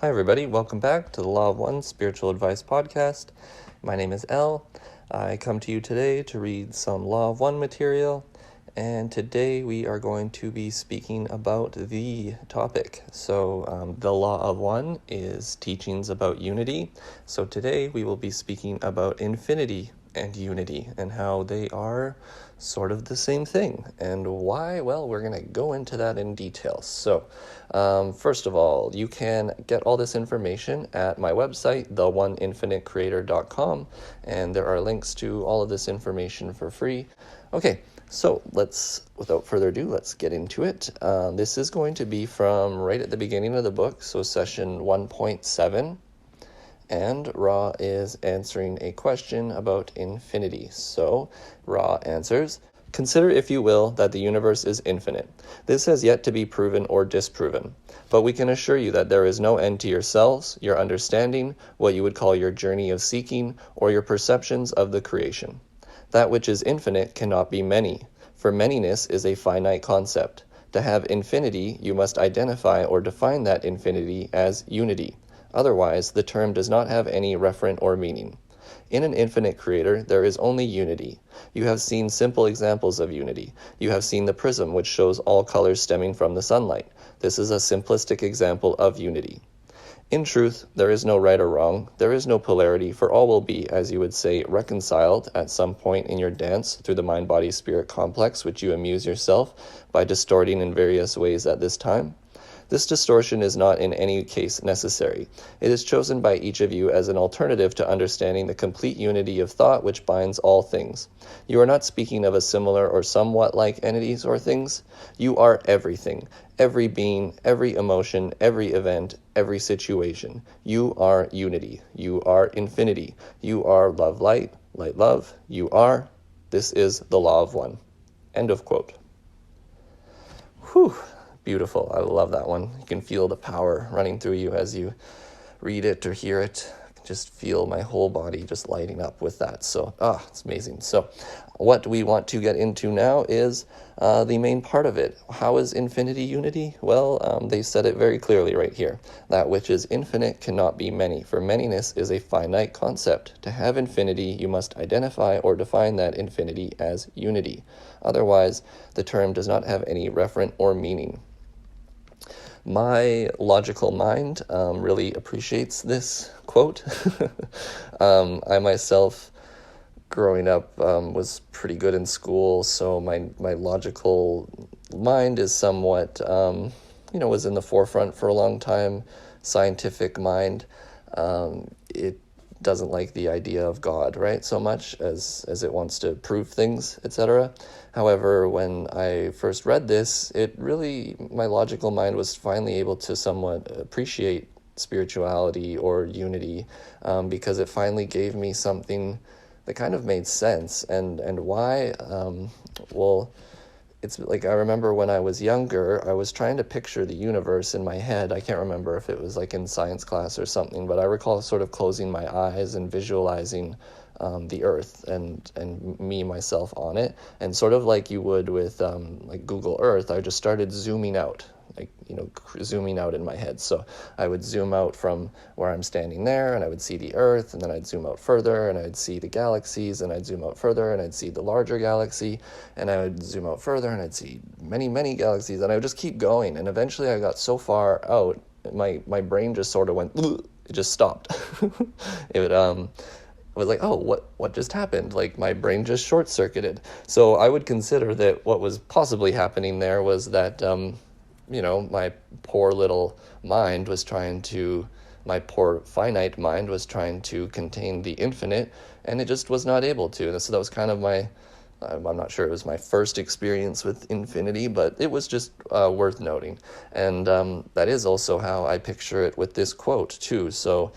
Hi everybody, welcome back to the Law of One Spiritual Advice Podcast. My name is Elle. I come to you today to read some Law of One material, and today we are going to be speaking about the topic. So the Law of One is teachings about unity. So today we will be speaking about infinity and unity and how they are sort of the same thing. And why? Well, we're going to go into that in detail. So first of all, you can get all this information at my website, theoneinfinitecreator.com, and there are links to all of this information for free. Okay, so without further ado, let's get into it. This is going to be from right at the beginning of the book, so session 1.7. And Ra is answering a question about infinity. So Ra answers, "Consider, if you will, that the universe is infinite. This has yet to be proven or disproven. But we can assure you that there is no end to yourselves, your understanding, what you would call your journey of seeking, or your perceptions of the creation. That which is infinite cannot be many, for many-ness is a finite concept. To have infinity, you must identify or define that infinity as unity. Otherwise, the term does not have any referent or meaning. In an infinite creator, there is only unity. You have seen simple examples of unity. You have seen the prism, which shows all colors stemming from the sunlight. This is a simplistic example of unity. In truth, there is no right or wrong. There is no polarity, for all will be, as you would say, reconciled at some point in your dance through the mind-body-spirit complex, which you amuse yourself by distorting in various ways at this time. This distortion is not in any case necessary. It is chosen by each of you as an alternative to understanding the complete unity of thought which binds all things. You are not speaking of a similar or somewhat like entities or things. You are everything, every being, every emotion, every event, every situation. You are unity. You are infinity. You are love, light, light, love. You are. This is the Law of One." End of quote. Whew. Beautiful. I love that one. You can feel the power running through you as you read it or hear it. I can just feel my whole body just lighting up with that. So, it's amazing. So what we want to get into now is the main part of it. How is infinity unity? Well, they said it very clearly right here. That which is infinite cannot be many, for many-ness is a finite concept. To have infinity, you must identify or define that infinity as unity. Otherwise, the term does not have any referent or meaning. My logical mind really appreciates this quote. I myself, growing up, was pretty good in school, so my logical mind is somewhat, was in the forefront for a long time. Scientific mind, it doesn't like the idea of God, right, so much as it wants to prove things, etc. However, when I first read this, my logical mind was finally able to somewhat appreciate spirituality or unity, because it finally gave me something that kind of made sense. And why? Well, it's like, I remember when I was younger, I was trying to picture the universe in my head. I can't remember if it was like in science class or something, but I recall sort of closing my eyes and visualizing the earth and me, myself on it. And sort of like you would with like Google Earth, I just started zooming out, zooming out in my head. So I would zoom out from where I'm standing there, and I would see the earth, and then I'd zoom out further, and I'd see the galaxies, and I'd zoom out further, and I'd see the larger galaxy, and I would zoom out further, and I'd see many, many galaxies, and I would just keep going. And eventually I got so far out, my brain just sort of went, it just stopped. I was like, oh, what just happened? Like, my brain just short-circuited. So I would consider that what was possibly happening there was that my poor little mind was my poor finite mind was trying to contain the infinite, and it just was not able to. And so that was kind of I'm not sure it was my first experience with infinity, but it was just worth noting. And that is also how I picture it with this quote too. So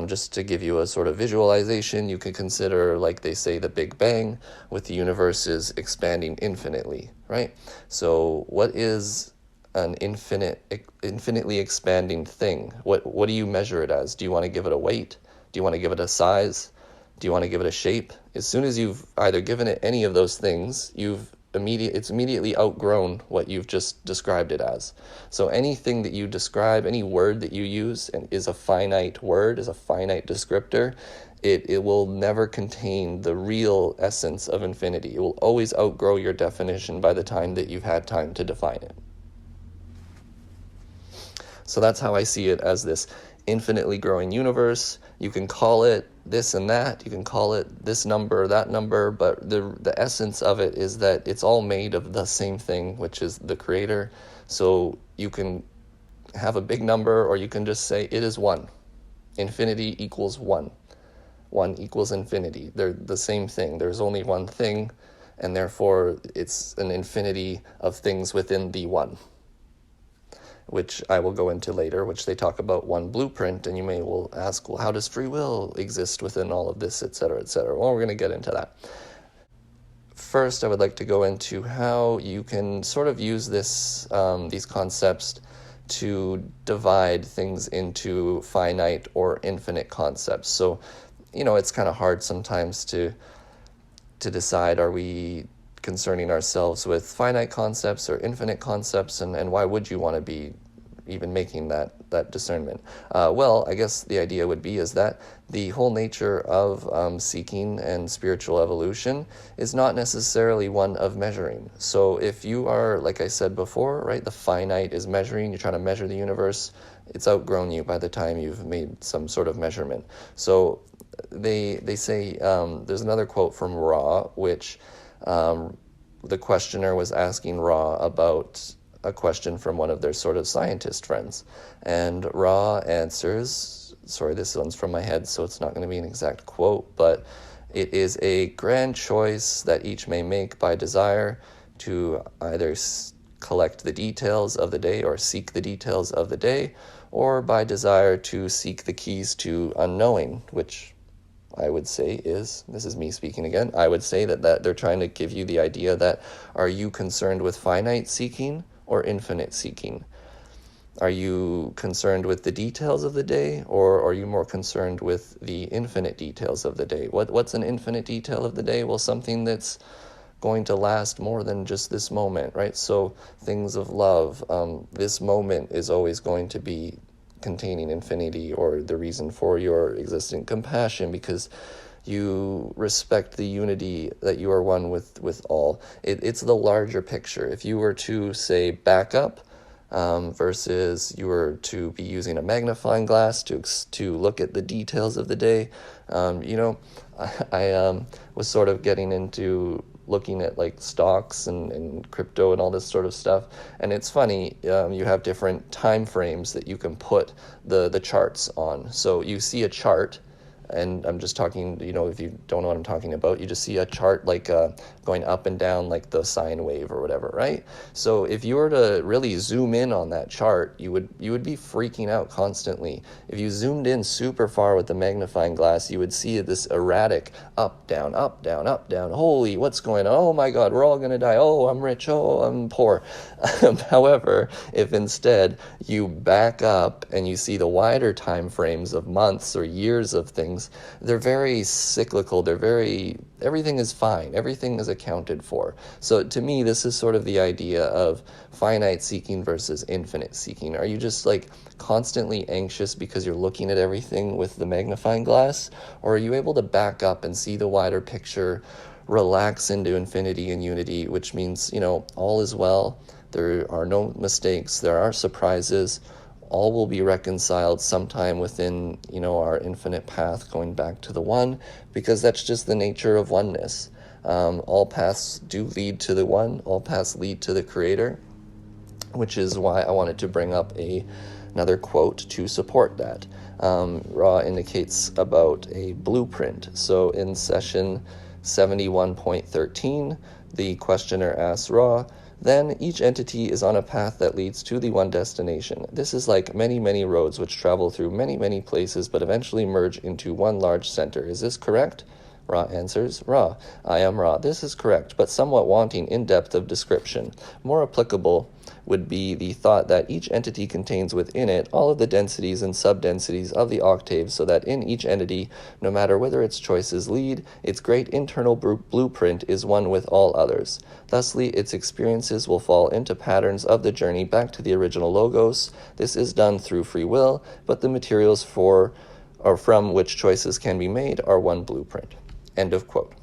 just to give you a sort of visualization, you can consider, like they say, the Big Bang, with the universe is expanding infinitely, right? So what is an infinitely expanding thing? What do you measure it as? Do you want to give it a weight? Do you want to give it a size? Do you want to give it a shape? As soon as you've either given it any of those things, you've it's immediately outgrown what you've just described it as. So anything that you describe, any word that you use and is a finite word, is a finite descriptor, it will never contain the real essence of infinity. It will always outgrow your definition by the time that you've had time to define it. So that's how I see it, as this infinitely growing universe. You can call it this and that, you can call it this number, that number, but the essence of it is that it's all made of the same thing, which is the creator. So you can have a big number, or you can just say it is one. Infinity equals one. One equals infinity. They're the same thing. There's only one thing, and therefore it's an infinity of things within the one, which I will go into later, which they talk about one blueprint, and you will ask, well, how does free will exist within all of this, etc., etc.? Well, we're going to get into that. First, I would like to go into how you can sort of use these concepts to divide things into finite or infinite concepts. So, it's kind of hard sometimes to decide, are we concerning ourselves with finite concepts or infinite concepts, and why would you want to be even making that discernment? Well, I guess the idea would be is that the whole nature of seeking and spiritual evolution is not necessarily one of measuring. So if you are, like I said before, right, the finite is measuring, you're trying to measure the universe, it's outgrown you by the time you've made some sort of measurement. So they say, there's another quote from Ra, which the questioner was asking Ra about a question from one of their sort of scientist friends. And Ra answers, sorry, this one's from my head, so it's not going to be an exact quote, but it is a grand choice that each may make by desire to either collect the details of the day or seek the details of the day, or by desire to seek the keys to unknowing, which I would say this is me speaking again, I would say that they're trying to give you the idea that, are you concerned with finite seeking or infinite seeking? Are you concerned with the details of the day, or are you more concerned with the infinite details of the day? What's an infinite detail of the day? Well, something that's going to last more than just this moment, right? So things of love, this moment is always going to be containing infinity, or the reason for your existent compassion, because you respect the unity that you are one with all. It's the larger picture. If you were to say back up, versus you were to be using a magnifying glass to look at the details of the day, I was sort of getting into looking at like stocks and crypto and all this sort of stuff, and it's funny, you have different time frames that you can put the charts on. So you see a chart, and I'm just talking, if you don't know what I'm talking about, you just see a chart like going up and down like the sine wave or whatever, right? So if you were to really zoom in on that chart, you would be freaking out constantly. If you zoomed in super far with the magnifying glass, you would see this erratic up, down, up, down, up, down. Holy, what's going on? Oh my God, we're all going to die. Oh, I'm rich. Oh, I'm poor. However, if instead you back up and you see the wider time frames of months or years of things, they're very cyclical. Everything is fine. Everything is accounted for. So to me, this is sort of the idea of finite seeking versus infinite seeking. Are you just like constantly anxious because you're looking at everything with the magnifying glass? Or are you able to back up and see the wider picture, relax into infinity and unity, which means, all is well. There are no mistakes. There are surprises. All will be reconciled sometime within, our infinite path going back to the one, because that's just the nature of oneness. All paths do lead to the one. All paths lead to the creator, which is why I wanted to bring up another quote to support that. Ra indicates about a blueprint. So in session 71.13, the questioner asks Ra, then each entity is on a path that leads to the one destination. This is like many, many roads which travel through many, many places but eventually merge into one large center. Is this correct? Ra answers, Ra, I am Ra. This is correct, but somewhat wanting in depth of description. More applicable would be the thought that each entity contains within it all of the densities and subdensities of the octaves, so that in each entity, no matter whither its choices lead, its great internal blueprint is one with all others. Thusly, its experiences will fall into patterns of the journey back to the original logos. This is done through free will, but the materials for or from which choices can be made are one blueprint. End of quote.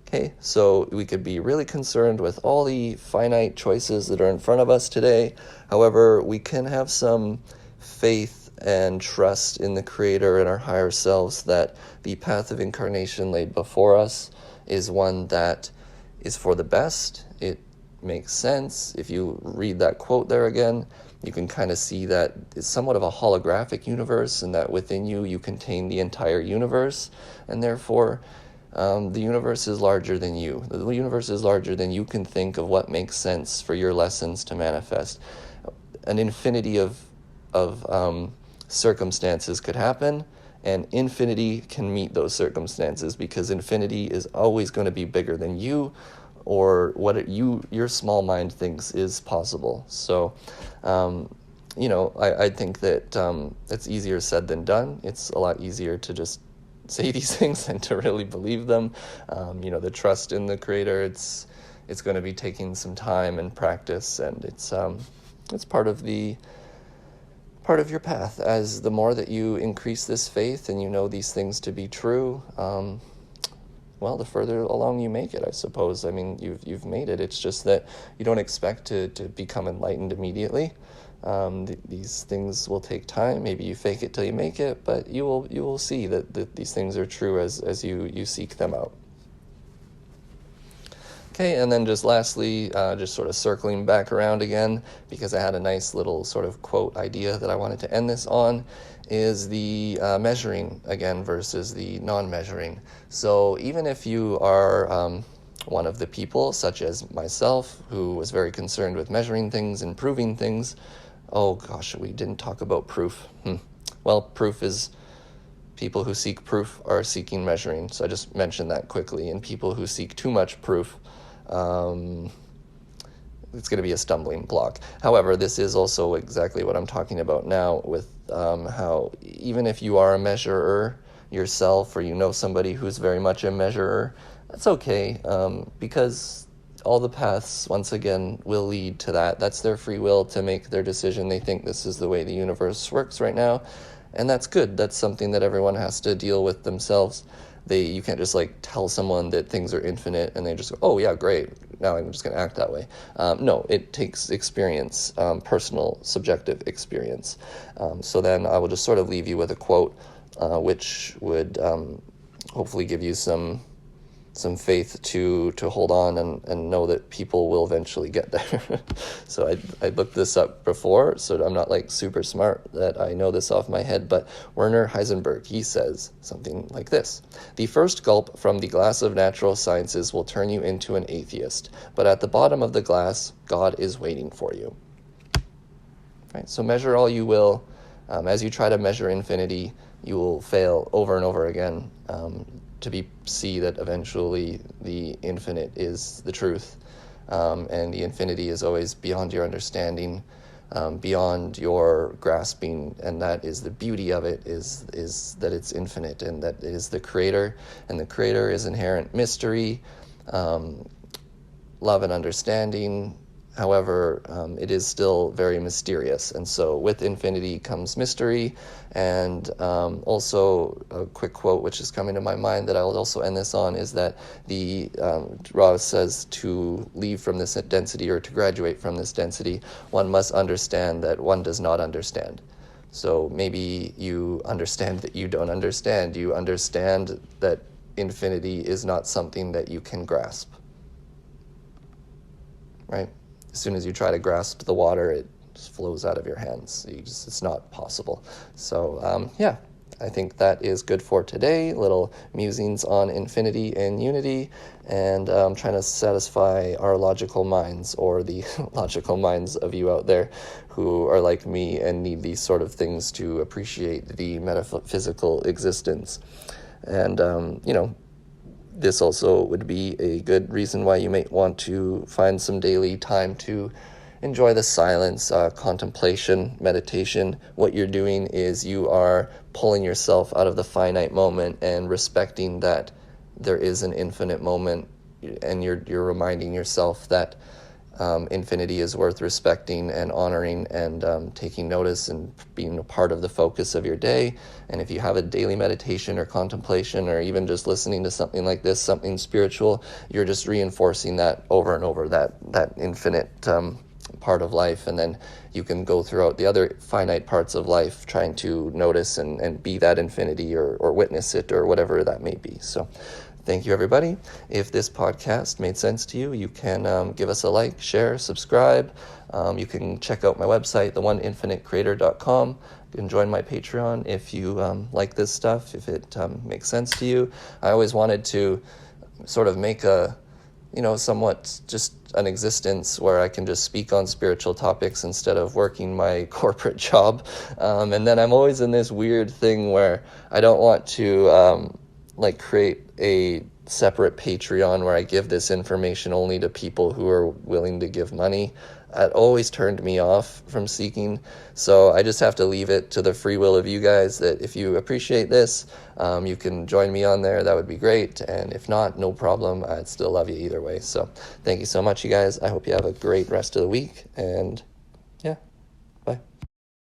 Okay, so we could be really concerned with all the finite choices that are in front of us today. However, we can have some faith and trust in the Creator and our higher selves that the path of incarnation laid before us is one that is for the best. It makes sense. If you read that quote there again, you can kind of see that it's somewhat of a holographic universe, and that within you, you contain the entire universe, and therefore the universe is larger than you. The universe is larger than you can think of what makes sense for your lessons to manifest. An infinity of circumstances could happen, and infinity can meet those circumstances, because infinity is always going to be bigger than you or what your small mind thinks is possible. So, I think that it's easier said than done. It's a lot easier to just say these things than to really believe them. The trust in the Creator, it's going to be taking some time and practice, and it's part of your path. As the more that you increase this faith and you know these things to be true, the further along you make it, I suppose. I mean, you've made it. It's just that you don't expect to become enlightened immediately. These things will take time. Maybe you fake it till you make it, but you will see that these things are true as you seek them out. Okay, and then just lastly, just sort of circling back around again, because I had a nice little sort of quote idea that I wanted to end this on, is the measuring again versus the non-measuring. So even if you are one of the people, such as myself, who was very concerned with measuring things and proving things. Oh gosh, we didn't talk about proof. Well, proof is, people who seek proof are seeking measuring. So I just mentioned that quickly. And people who seek too much proof, it's going to be a stumbling block. However, this is also exactly what I'm talking about now, with how even if you are a measurer yourself, or you know somebody who's very much a measurer, that's okay, because all the paths, once again, will lead to that. That's their free will to make their decision. They think this is the way the universe works right now, and that's good. That's something that everyone has to deal with themselves. You can't just tell someone that things are infinite and they just go, oh yeah, great, now I'm just going to act that way. No, it takes experience, personal, subjective experience. So then I will just sort of leave you with a quote, which would hopefully give you some faith to hold on and know that people will eventually get there. So I looked this up before, so I'm not super smart that I know this off my head, but Werner Heisenberg, he says something like this: the first gulp from the glass of natural sciences will turn you into an atheist, but at the bottom of the glass, God is waiting for you. Right? So measure all you will. As you try to measure infinity, you will fail over and over again, to see that eventually the infinite is the truth, and the infinity is always beyond your understanding, beyond your grasping, and that is the beauty of it, is that it's infinite, and that it is the Creator, and the Creator is inherent mystery, love and understanding. However, it is still very mysterious, and so with infinity comes mystery. And also a quick quote which is coming to my mind that I will also end this on is that Ra says to leave from this density, or to graduate from this density, one must understand that one does not understand. So maybe you understand that you don't understand. You understand that infinity is not something that you can grasp, right? As soon as you try to grasp the water, it just flows out of your hands. It's not possible. So, I think that is good for today. Little musings on infinity and unity, and trying to satisfy our logical minds, or the logical minds of you out there who are like me and need these sort of things to appreciate the metaphysical existence. And, this also would be a good reason why you might want to find some daily time to enjoy the silence, contemplation, meditation. What you're doing is you are pulling yourself out of the finite moment and respecting that there is an infinite moment, and you're reminding yourself that infinity is worth respecting and honoring, and taking notice and being a part of the focus of your day. And if you have a daily meditation or contemplation, or even just listening to something like this, something spiritual, you're just reinforcing that over and over, that infinite part of life. And then you can go throughout the other finite parts of life trying to notice and be that infinity, or witness it, or whatever that may be. So thank you, everybody. If this podcast made sense to you, you can give us a like, share, subscribe. You can check out my website, theoneinfinitecreator.com. You can join my Patreon if you like this stuff, if it makes sense to you. I always wanted to sort of make a, somewhat just an existence where I can just speak on spiritual topics instead of working my corporate job. And then I'm always in this weird thing where I don't want to create a separate Patreon where I give this information only to people who are willing to give money. That always turned me off from seeking. So I just have to leave it to the free will of you guys, that if you appreciate this, you can join me on there. That would be great. And if not, no problem. I'd still love you either way. So thank you so much, you guys. I hope you have a great rest of the week. And yeah.